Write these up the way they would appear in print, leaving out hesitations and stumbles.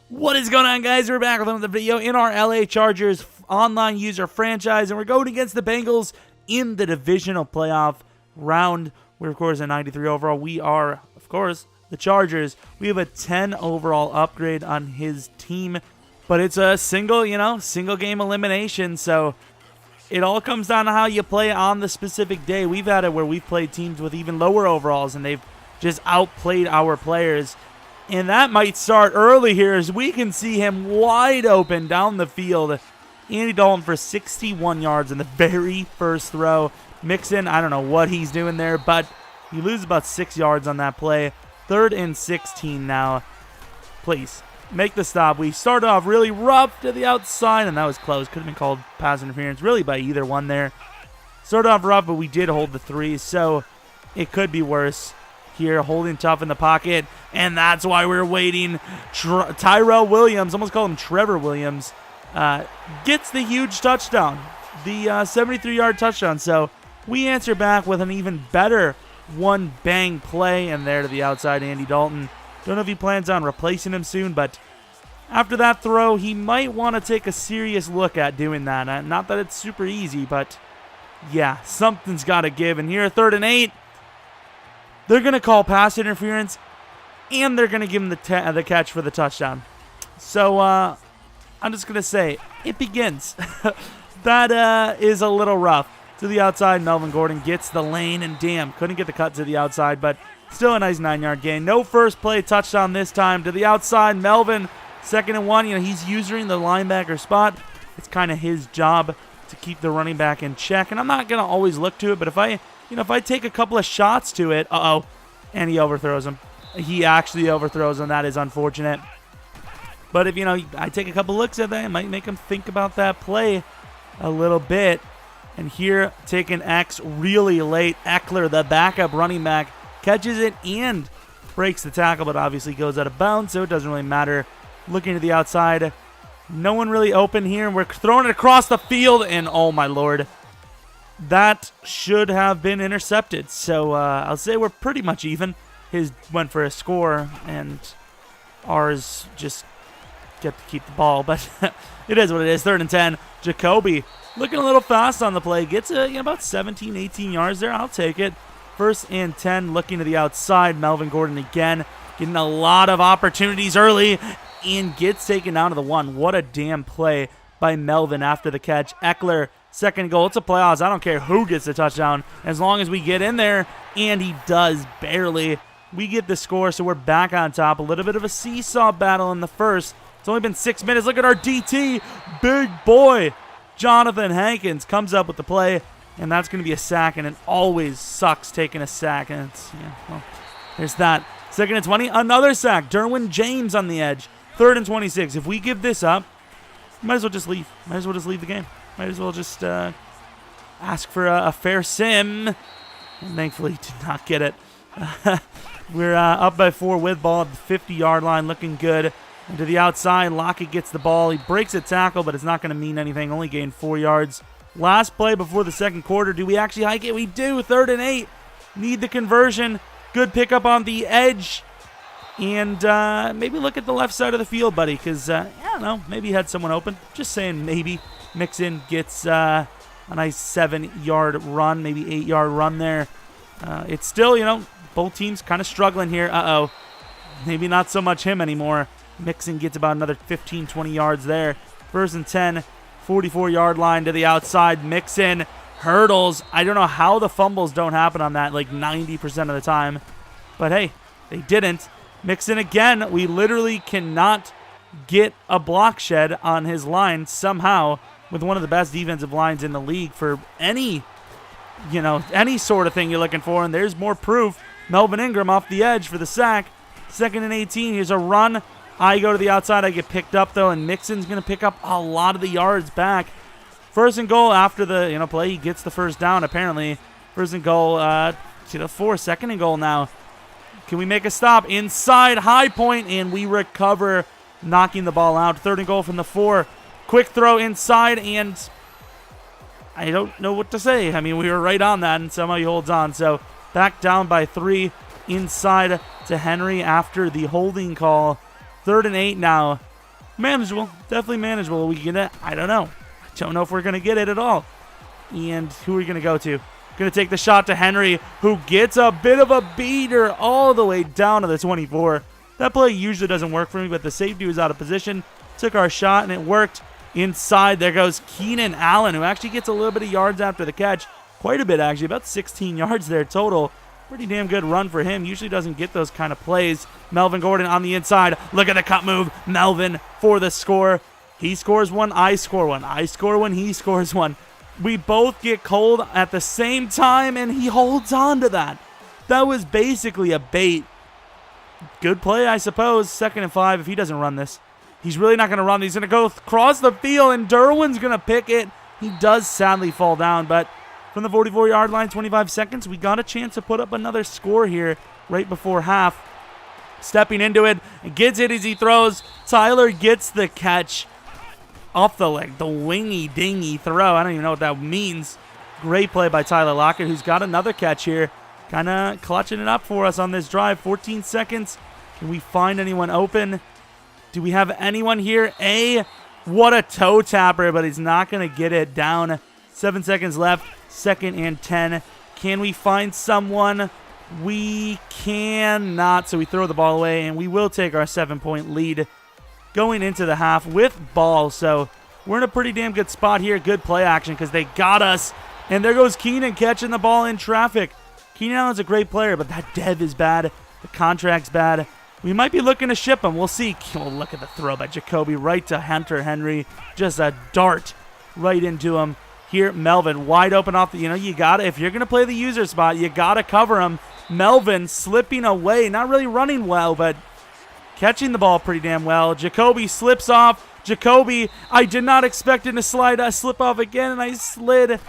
What is going on, guys? We're back with another video in our LA Chargers online user franchise, and we're going against the Bengals in the divisional playoff round. We're, of course, a 93 overall. We are, of course, the Chargers. We have a 10 overall upgrade on his team, but it's a single game elimination, so it all comes down to how you play on the specific day. We've had it where we've played teams with even lower overalls, and they've just outplayed our players. And that might start early here as we can see him wide open down the field. Andy Dalton for 61 yards in the very first throw. Mixon, I don't know what he's doing there, but he loses about 6 yards on that play. 3rd and 16 now. Please, make the stop. We started off really rough to the outside, and that was close. Could have been called pass interference really by either one there. Started off rough, but we did hold the 3, so it could be worse. Here, holding tough in the pocket, and that's why we're waiting. Tyrell Williams, almost call him Trevor Williams, gets the huge touchdown, the 73-yard touchdown. So we answer back with an even better one-bang play, and there to the outside, Andy Dalton. Don't know if he plans on replacing him soon, but after that throw, he might want to take a serious look at doing that. Not that it's super easy, but yeah, something's got to give. And here, 3rd and 8. They're going to call pass interference, and they're going to give him the catch for the touchdown. So I'm just going to say, it begins. That is a little rough. To the outside, Melvin Gordon gets the lane, and damn, couldn't get the cut to the outside, but still a nice 9-yard gain. No first play touchdown this time. To the outside, Melvin, 2nd and 1. He's using the linebacker spot. It's kind of his job to keep the running back in check, and I'm not going to always look to it, but if I take a couple of shots to it, and he overthrows him. He actually overthrows him. That is unfortunate. But if, I take a couple looks at that, it might make him think about that play a little bit. And here, taking X really late. Eckler, the backup running back, catches it and breaks the tackle, but obviously goes out of bounds, so it doesn't really matter. Looking to the outside, no one really open here, and we're throwing it across the field, and oh my lord. That should have been intercepted. So I'll say we're pretty much even. His went for a score, and ours just get to keep the ball. But it is what it is. 3rd and 10. Jacoby looking a little fast on the play. Gets about 17, 18 yards there. I'll take it. 1st and 10. Looking to the outside. Melvin Gordon again. Getting a lot of opportunities early. And gets taken down to the 1. What a damn play by Melvin after the catch. Eckler. 2nd goal. It's a playoffs. I don't care who gets the touchdown as long as we get in there, and he does barely. We get the score, so we're back on top. A little bit of a seesaw battle in the first. It's only been 6 minutes. Look at our DT. Big boy. Jonathan Hankins comes up with the play, and that's going to be a sack, and it always sucks taking a sack. And there's that. 2nd and 20. Another sack. Derwin James on the edge. 3rd and 26. If we give this up, might as well just leave. Might as well just leave the game. Might as well just ask for a fair sim. And thankfully, did not get it. We're up by 4 with ball at the 50-yard line, looking good. And to the outside, Lockett gets the ball. He breaks a tackle, but it's not going to mean anything. Only gained 4 yards. Last play before the second quarter. Do we actually hike it? We do. 3rd and 8. Need the conversion. Good pickup on the edge. And maybe look at the left side of the field, buddy, because, I don't know, maybe he had someone open. Just saying maybe. Mixon gets a nice 7-yard run, maybe 8-yard run there. It's still, both teams kind of struggling here. Maybe not so much him anymore. Mixon gets about another 15, 20 yards there. 1st and 10, 44-yard line to the outside. Mixon hurdles. I don't know how the fumbles don't happen on that like 90% of the time. But hey, they didn't. Mixon again. We literally cannot get a block shed on his line somehow, with one of the best defensive lines in the league for any sort of thing you're looking for. And there's more proof. Melvin Ingram off the edge for the sack. 2nd and 18. Here's a run. I go to the outside. I get picked up, though, and Mixon's going to pick up a lot of the yards back. 1st and goal after the play. He gets the first down, apparently. 1st and goal to the 4. 2nd and goal now. Can we make a stop? Inside, high point, and we recover, knocking the ball out. 3rd and goal from the 4. Quick throw inside, and I don't know what to say. I mean, we were right on that, and somehow he holds on. So back down by 3 inside to Henry after the holding call. 3rd and 8 now. Manageable. Definitely manageable. Are we get it? I don't know. I don't know if we're going to get it at all. And who are we going to go to? Going to take the shot to Henry, who gets a bit of a beater all the way down to the 24. That play usually doesn't work for me, but the safety was out of position. Took our shot, and it worked. Inside, there goes Keenan Allen, who actually gets a little bit of yards after the catch. Quite a bit, actually. About 16 yards there total. Pretty damn good run for him. Usually doesn't get those kind of plays. Melvin Gordon on the inside. Look at the cut move. Melvin for the score. He scores one. I score one. I score one. He scores one. We both get cold at the same time, and he holds on to that. That was basically a bait. Good play, I suppose. 2nd and 5 if he doesn't run this. He's really not going to run. He's going to go across the field, and Derwin's going to pick it. He does sadly fall down, but from the 44-yard line, 25 seconds, we got a chance to put up another score here right before half. Stepping into it, and gets it as he throws. Tyler gets the catch off the leg, the wingy dingy throw. I don't even know what that means. Great play by Tyler Lockett, who's got another catch here. Kind of clutching it up for us on this drive. 14 seconds. Can we find anyone open? Do we have anyone here? What a toe tapper, but he's not going to get it down. 7 seconds left. 2nd and 10. Can we find someone? We cannot, so we throw the ball away, and we will take our 7-point lead going into the half with ball. So we're in a pretty damn good spot here. Good play action because they got us. And there goes Keenan catching the ball in traffic. Keenan Allen's a great player, but that dev is bad. The contract's bad. We might be looking to ship him. We'll see. Oh, look at the throw by Jacoby right to Hunter Henry. Just a dart right into him. Here, Melvin wide open off the, you got to, if you're going to play the user spot, you got to cover him. Melvin slipping away, not really running well, but catching the ball pretty damn well. Jacoby slips off. Jacoby, I did not expect him to slip off again, and I slid.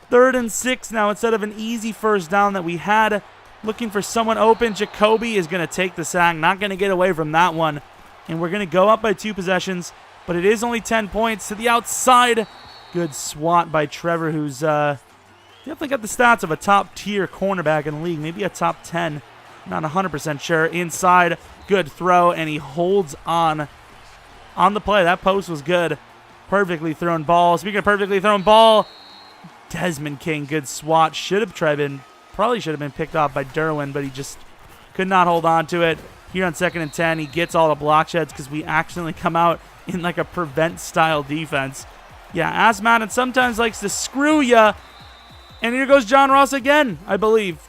3rd and 6 now instead of an easy first down that we had. Looking for someone open. Jacoby is going to take the sack. Not going to get away from that one. And we're going to go up by 2 possessions, but it is only 10 points to the outside. Good swat by Trevor, who's definitely got the stats of a top-tier cornerback in the league. Maybe a top 10. Not 100% sure. Inside, good throw, and he holds on the play. That post was good. Perfectly thrown ball. Speaking of perfectly thrown ball, Desmond King, good swat. Probably should have been picked off by Derwin, but he just could not hold on to it. Here on 2nd and 10, he gets all the block sheds because we accidentally come out in like a prevent-style defense. Yeah, Ass Madden sometimes likes to screw ya. And here goes John Ross again, I believe.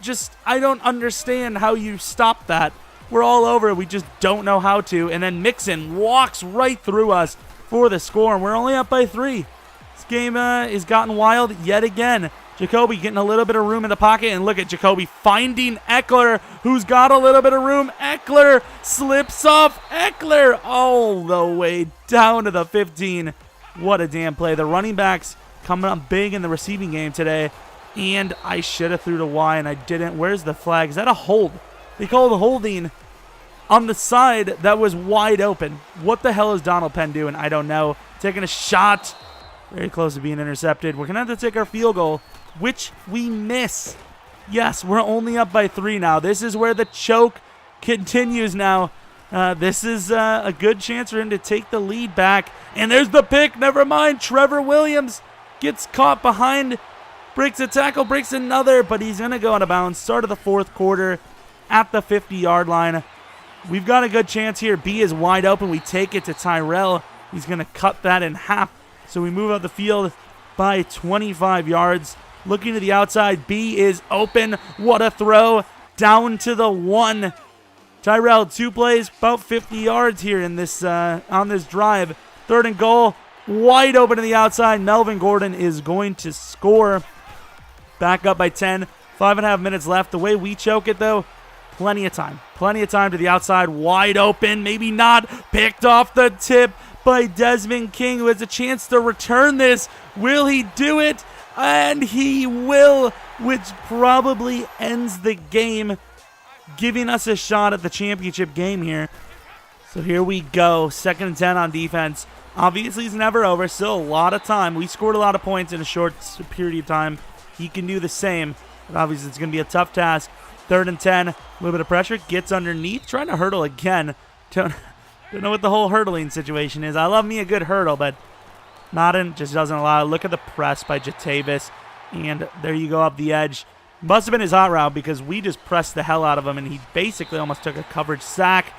I don't understand how you stop that. We're all over it. We just don't know how to. And then Mixon walks right through us for the score, and we're only up by 3. This game has gotten wild yet again. Jacoby getting a little bit of room in the pocket, and look at Jacoby finding Eckler, who's got a little bit of room. Eckler slips off. Eckler all the way down to the 15. What a damn play. The running backs coming up big in the receiving game today, and I should have threw to Y, and I didn't. Where's the flag? Is that a hold? They called holding on the side that was wide open. What the hell is Donald Penn doing? I don't know. Taking a shot. Very close to being intercepted. We're going to have to take our field goal, which we miss. Yes, we're only up by 3 now. This is where the choke continues now. This is a good chance for him to take the lead back. And there's the pick. Never mind. Trevor Williams gets caught behind. Breaks a tackle. Breaks another. But he's going to go out of bounds. Start of the 4th quarter at the 50-yard line. We've got a good chance here. B is wide open. We take it to Tyrell. He's going to cut that in half. So we move out the field by 25 yards. Looking to the outside. B is open. What a throw. Down to the 1. Tyrell, 2 plays, about 50 yards here in this on this drive. 3rd and goal. Wide open to the outside. Melvin Gordon is going to score. Back up by 10. 5.5 minutes left. The way we choke it, though, plenty of time. Plenty of time to the outside. Wide open. Maybe not. Picked off the tip by Desmond King, who has a chance to return this. Will he do it? And he will, which probably ends the game, giving us a shot at the championship game here. So here we go. 2nd and 10 on defense. Obviously, it's never over. Still a lot of time. We scored a lot of points in a short period of time. He can do the same. But obviously, it's going to be a tough task. 3rd and 10. A little bit of pressure. Gets underneath. Trying to hurdle again. Don't know what the whole hurdling situation is. I love me a good hurdle, but Madden just doesn't allow it. Look at the press by Jatavis, and there you go up the edge. Must have been his hot route because we just pressed the hell out of him, and he basically almost took a coverage sack.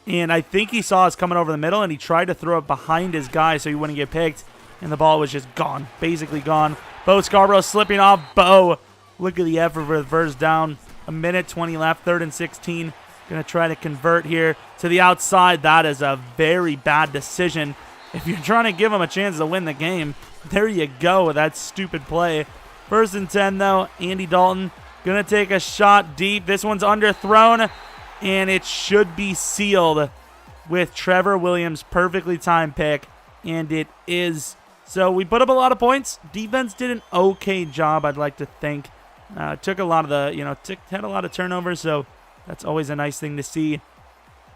And I think he saw us coming over the middle, and he tried to throw it behind his guy so he wouldn't get picked, and the ball was just gone, basically gone. Bo Scarborough slipping off. Bo, look at the effort for the first down. 1:20 left, 3rd and 16. Going to try to convert here to the outside. That is a very bad decision. If you're trying to give him a chance to win the game, there you go with that stupid play. 1st and 10, though. Andy Dalton going to take a shot deep. This one's underthrown, and it should be sealed with Trevor Williams' perfectly timed pick, and it is. So we put up a lot of points. Defense did an okay job, I'd like to think. Took a lot of the, had a lot of turnovers, so that's always a nice thing to see.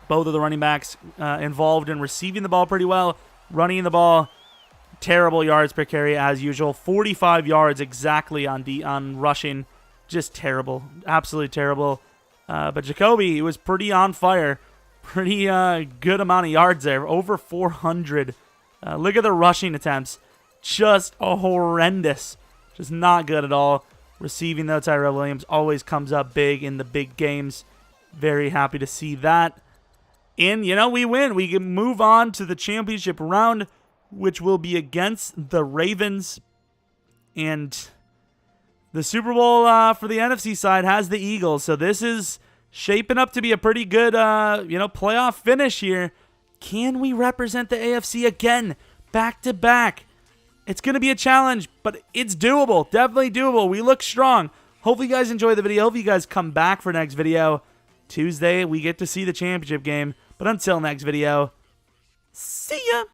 Both of the running backs involved in receiving the ball pretty well, running the ball. Terrible yards per carry as usual. 45 yards exactly on rushing. Just terrible. Absolutely terrible. But Jacoby, he was pretty on fire. Pretty good amount of yards there. Over 400. Look at the rushing attempts. Just horrendous. Just not good at all. Receiving, though, Tyrell Williams always comes up big in the big games. Very happy to see that. And, we win. We can move on to the championship round, which will be against the Ravens. And the Super Bowl for the NFC side has the Eagles. So this is shaping up to be a pretty good, playoff finish here. Can we represent the AFC again, back to back? It's going to be a challenge, but it's doable. Definitely doable. We look strong. Hopefully you guys enjoy the video. Hope you guys come back for next video. Tuesday, we get to see the championship game. But until next video, see ya.